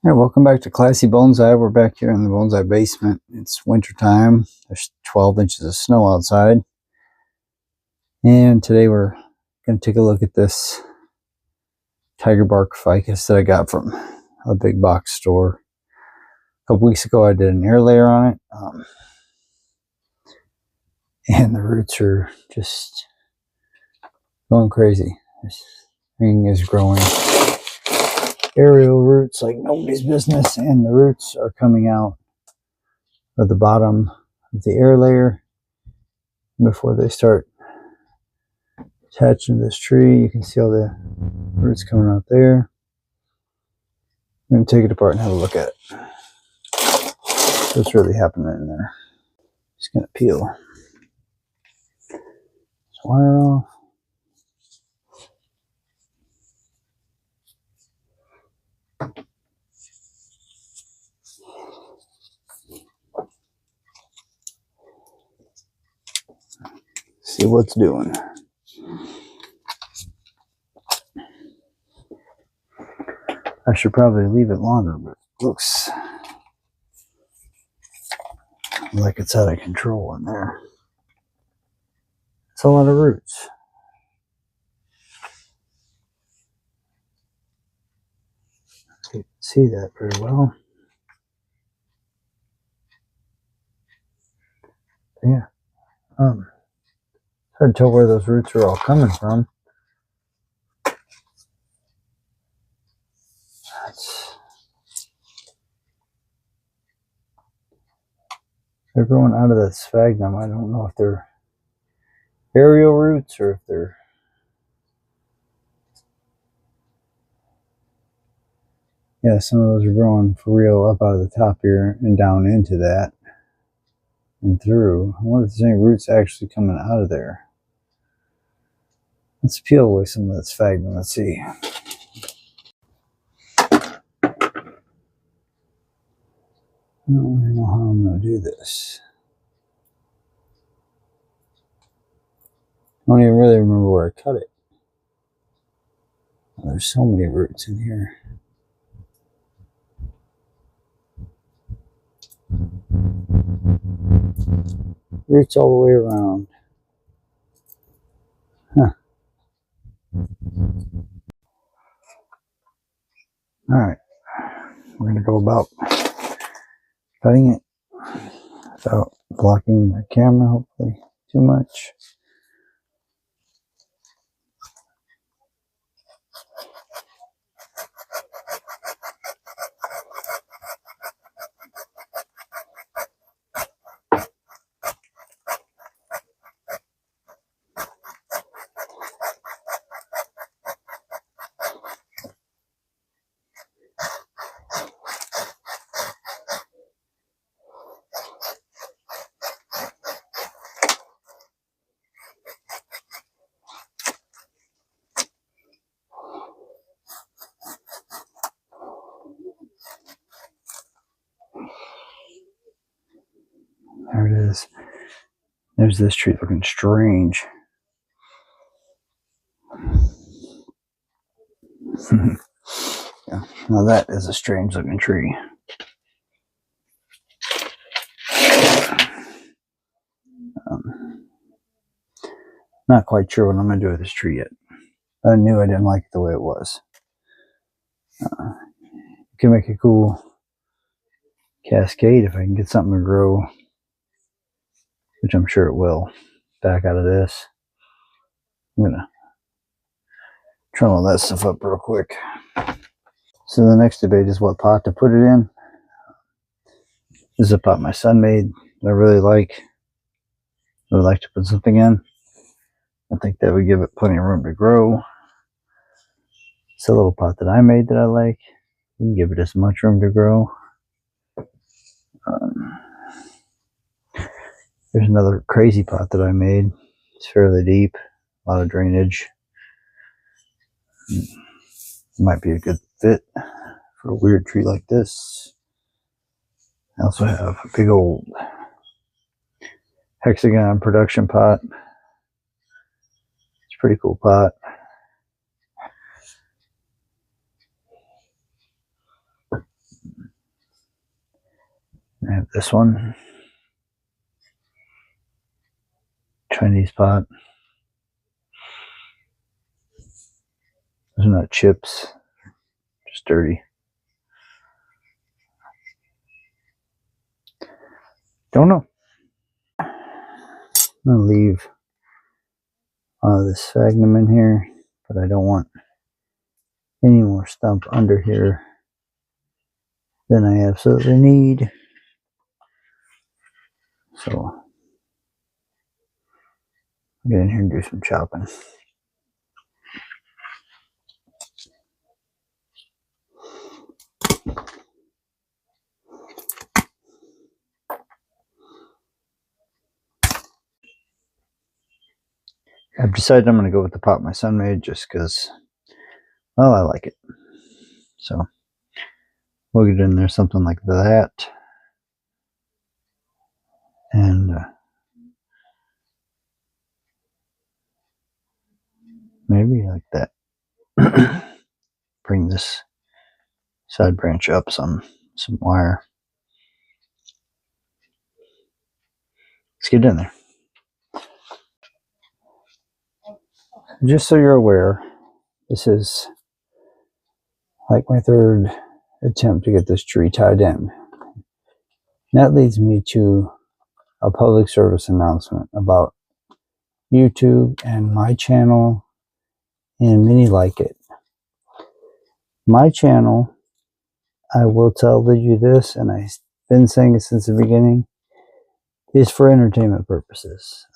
Hey, welcome back to Classy Bonsai. We're back here in the bonsai basement. It's winter time. There's 12 inches of snow outside. And today we're going to take a look at this tiger bark ficus that I got from a big box store. A couple weeks ago I did an air layer on it. And the roots are just going crazy. This thing is growing aerial roots like nobody's business, and the roots are coming out of the bottom of the air layer before they start attaching to this tree. You can see all the roots coming out there. I'm going to take it apart and have a look at it. What's really happening in there. Just going to peel this wire off. See what's doing. I should probably leave it longer, but it looks like it's out of control in there. It's a lot of roots. You can see that very well. Yeah. Hard to tell where those roots are all coming from. They're growing out of that sphagnum. I don't know if they're aerial roots or if they're some of those are growing for real up out of the top here and down into that and through. I wonder if there's any roots actually coming out of there. Let's peel away some of that sphagnum. Let's see. I don't really know how I'm going to do this. I don't even really remember where I cut it. There's so many roots in here. Roots all the way around. Huh. Alright. We're going to go about cutting it without blocking the camera, hopefully, too much. There it is. There's this tree looking strange. Yeah, now that is a strange looking tree. Not quite sure what I'm going to do with this tree yet. I knew I didn't like it the way it was. You can make a cool cascade if I can get something to grow, which I'm sure it will, back out of this. I'm going to trim all that stuff up real quick. So the next debate is what pot to put it in. This is a pot my son made that I really like. I would like to put something in. I think that would give it plenty of room to grow. It's a little pot that I made that I like. You can give it as much room to grow. There's another crazy pot that I made. It's fairly deep, a lot of drainage. Might be a good fit for a weird tree like this. I also have a big old hexagon production pot. It's a pretty cool pot. this one. Chinese pot. Those are not chips, just dirty. Don't know. I'm gonna leave this sphagnum in here, but I don't want any more stump under here than I absolutely need. So I'll get in here and do some chopping. I've decided I'm going to go with the pot my son made just because, well, I like it. So we'll get in there something like that. And maybe like that. Bring this side branch up some wire. Let's get in there. Just so you're aware, this is like my third attempt to get this tree tied in. And that leads me to a public service announcement about YouTube and my channel and many like it. My channel, I will tell you this, and I've been saying it since the beginning, is for entertainment purposes.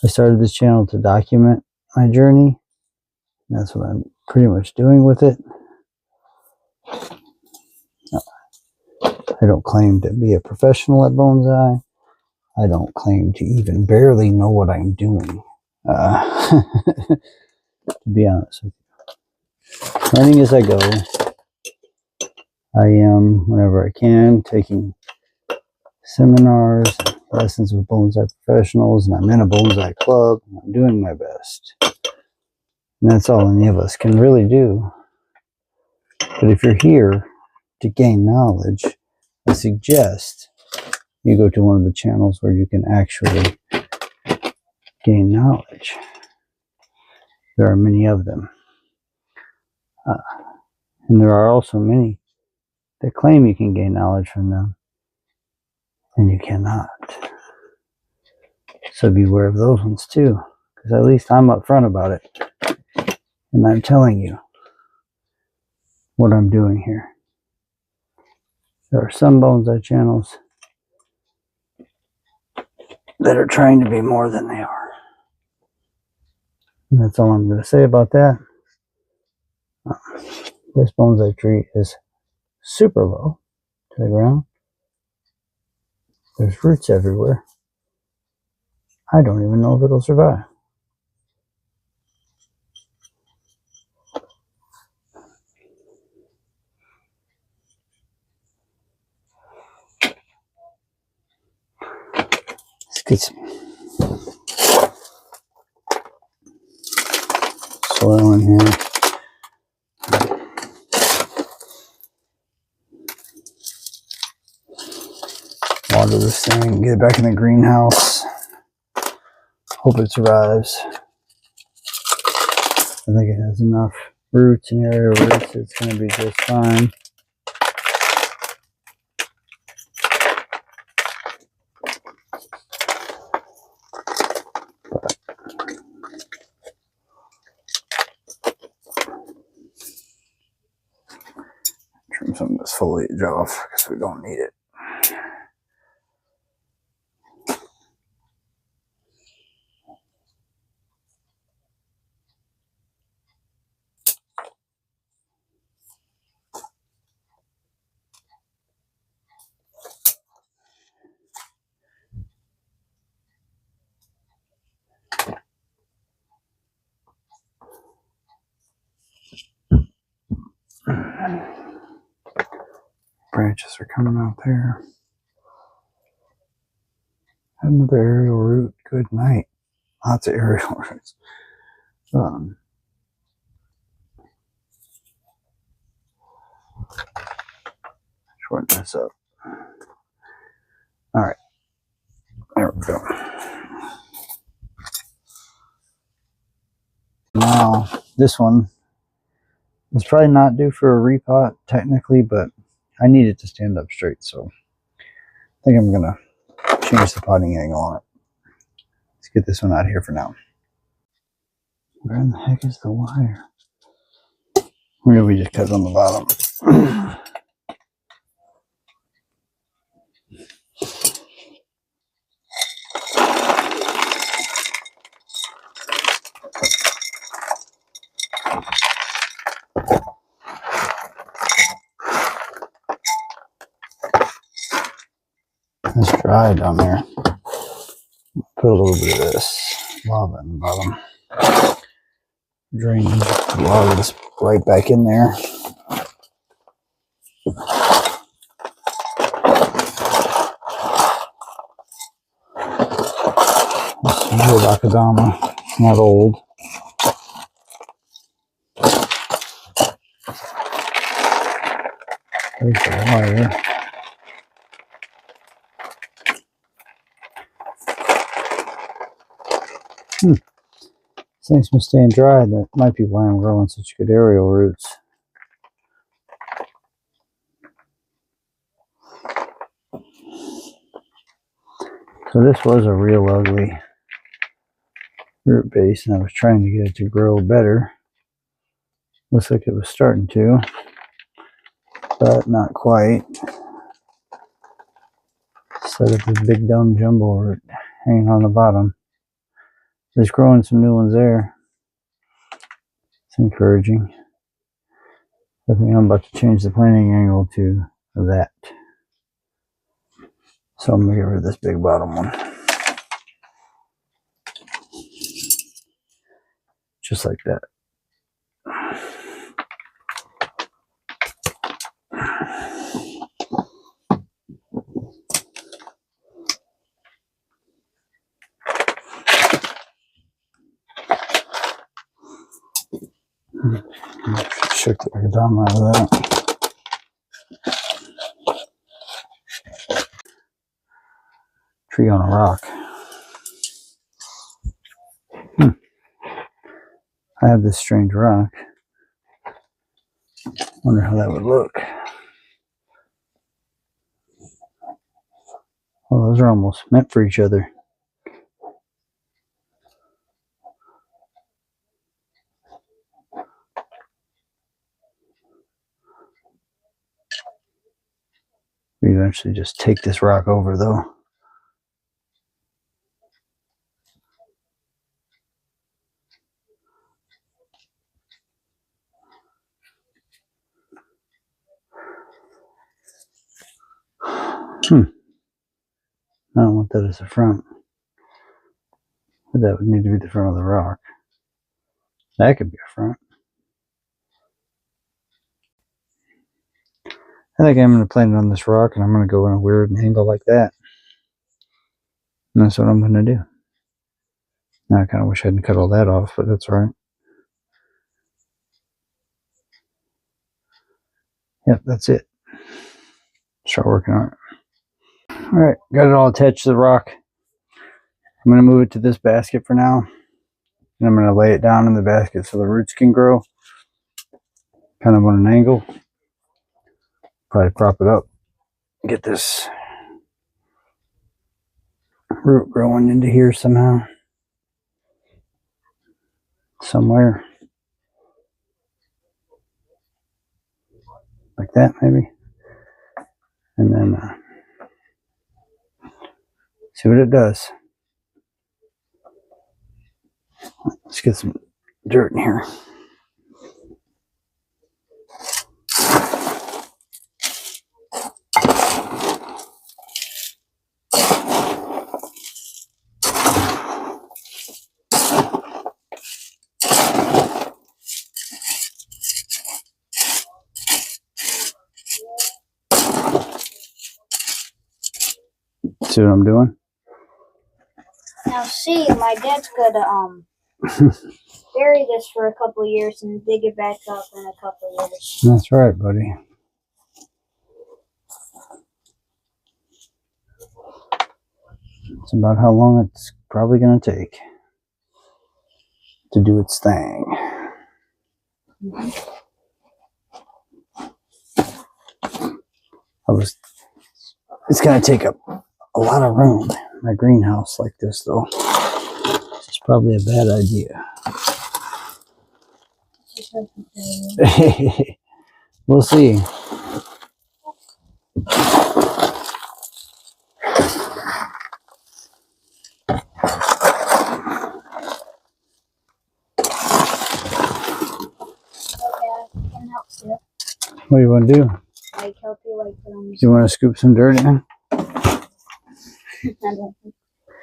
I started this channel to document my journey. That's what I'm pretty much doing with it. I don't claim to be a professional at Bonsai. I don't claim to even barely know what I'm doing. To be honest with you. Learning as I go. I am, whenever I can, taking seminars, lessons with bonsai professionals, and I'm in a bonsai club. I'm doing my best. And that's all any of us can really do. But if you're here to gain knowledge, I suggest you go to one of the channels where you can actually gain knowledge. There are many of them. And there are also many that claim you can gain knowledge from them, and you cannot. So beware of those ones too, because at least I'm upfront about it. And I'm telling you what I'm doing here. There are some bonsai channels that are trying to be more than they are. And that's all I'm going to say about that. This bonsai tree is super low to the ground. There's roots everywhere. I don't even know if it'll survive. Let's get some soil in here. Water this thing, get it back in the greenhouse. Hope it survives. I think it has enough roots and area roots. It's going to be just fine. Trim some of this foliage off because we don't need it. Branches are coming out there. Another aerial root. Good night. Lots of aerial roots. Shorten this up. This one is probably not due for a repot technically, but I need it to stand up straight, so I think I'm gonna change the potting angle on it. Let's get this one out of here for now. Where in the heck is the wire? Maybe we just cut it on the bottom. It's dry down there. Put a little bit of this lava in the bottom. Drain the lava just right back in there. This is a Akadama, not old. There's the wire. This thing's been staying dry. That might be why I'm growing such good aerial roots. So this was a real ugly root base, and I was trying to get it to grow better. Looks like it was starting to, but not quite. Set up this big dumb jumbo root hanging on the bottom. There's growing some new ones there. It's encouraging. I think I'm about to change the planting angle to that. So I'm going to get rid of this big bottom one. Just like that. Shook the Akadama out of that. Tree on a rock. I have this strange rock. Wonder how that would look. Well, those are almost meant for each other. We eventually just take this rock over though. I don't want that as the front. But that would need to be the front of the rock. That could be a front. I think I'm going to plant it on this rock, and I'm going to go in a weird angle like that. And that's what I'm going to do. Now I kind of wish I hadn't cut all that off, but that's all right. Yep, that's it. Start working on it. Alright, got it all attached to the rock. I'm going to move it to this basket for now. And I'm going to lay it down in the basket so the roots can grow. Kind of on an angle. Probably prop it up. Get this root growing into here somehow. Somewhere. Like that maybe. And then see what it does. Let's get some dirt in here. See what I'm doing? Now see, my dad's gonna bury this for a couple of years and dig it back up in a couple of years. That's right, buddy. It's about how long it's probably going to take to do its thing. It's gonna take up a lot of room. My greenhouse like this, though, it's probably a bad idea. We'll see. What do you want to do? Like help you like put on. You want to scoop some dirt in? I don't think.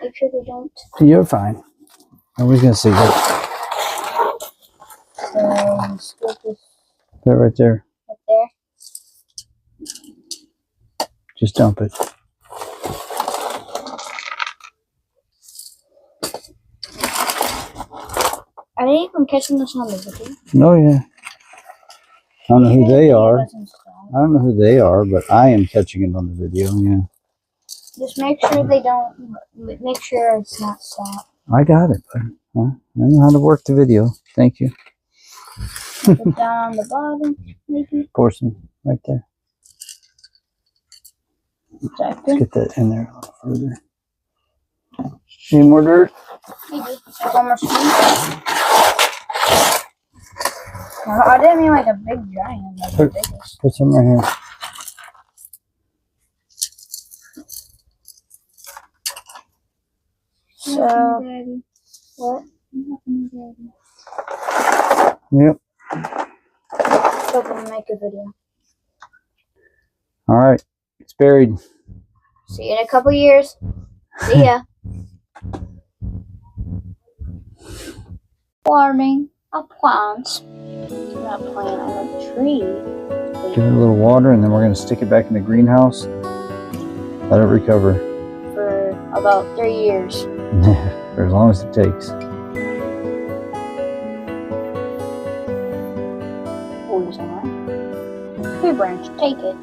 Make sure they don't. You're fine. Nobody's gonna see that. So scoop this That right there. right there. Just dump it. Are they even catching this on the video? No, yeah. I don't know who they are. I don't know who they are, but I am catching it on the video. Yeah. Just make sure they don't. Make sure it's not stopped. I got it. I know how to work the video. Thank you. Put down on the bottom, maybe. Pour some right there. Second. Let's get that in there a little further. Need more dirt? Maybe. One more spoon. I didn't mean like a big giant, like the biggest. Put some right here. So, what? Yep. So we'll make a video. All right. It's buried. See you in a couple years. See ya. Farming of plants. I'm not planting on a tree. Give it a little water, and then we're going to stick it back in the greenhouse. Let it recover. For about 3 years. For as long as it takes. Tree branch, take it.